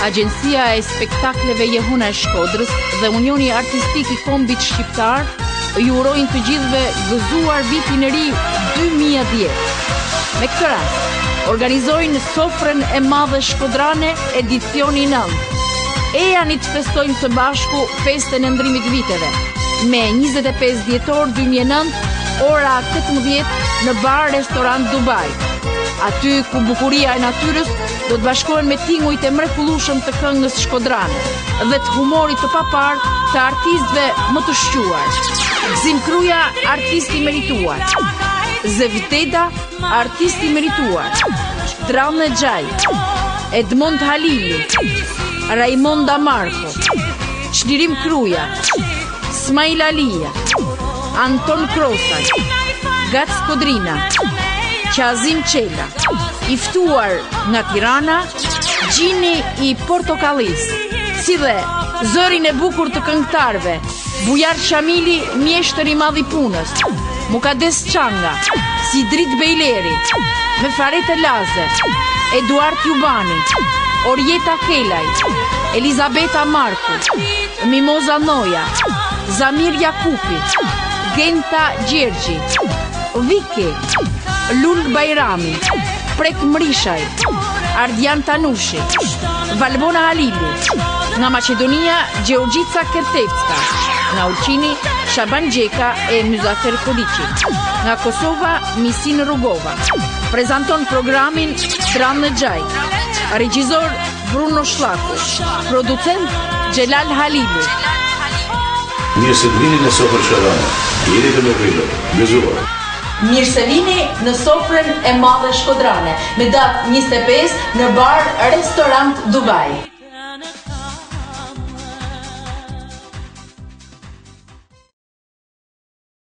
Agjencia e Spektakleve Jehuna e Shkodrës dhe Unioni Artistik i Kombit Shqiptar ju urojnë të gjithëve gëzuar vitin e ri 2010. Me këtë rast, organizojnë sofrën e madhe shkodrane edicioni 9. Ejani të festojnë së bashku festën e ndrimit viteve, me 25 dhjetor 2009, ora 18 në bar restorant Dubai. Aty ku bukuria e natyrës do të bashkohen me tingujt e mrekullueshëm të këngës shkodrane dhe të humorit të papar të artistëve më të shquar. Gzim Kruja, artisti merituar. Zevdeda, artisti merituar. Dranë Xhaj, Edmond Halili, Raimonda Marko, Çlirim Kruja, Smail Alia, Anton Krosaj, Gac Kodrina, Qazim Qela. I ftuar nga Tirana, Gjini i Portokallis, si dhe zërin e bukur të këngëtarëve, Bujar Shamili, mjeshtër i madh i punës, Mukades Çanga, Sidrit Bejleri, me Farete Laze, Eduard Jubani, Orjeta Kelaj, Elizabeta Marku, Mimoza Noja, Zamir Jakupi, Genta Gjergji, Viki, Lul Bajrami, Prek Mrishaj, Ardian Tanushi, Valbona Halili, nga Macedonia Gjeorgjica Kertevska, nga Ulqini Shaban Gjeka e Muzafer Kodiqi, nga Kosova Misin Rugova. Prezanton programin Dranë Xhaj, regjizor Bruno Shlaku, producent Xhelal Halili. Mirë se vini në sofrën shkodrane. Jeni të mirëpritur. Gëzuar. Mirë se vini në sofrën e madhe shkodrane, me datë 25 në bar restorant Dubai.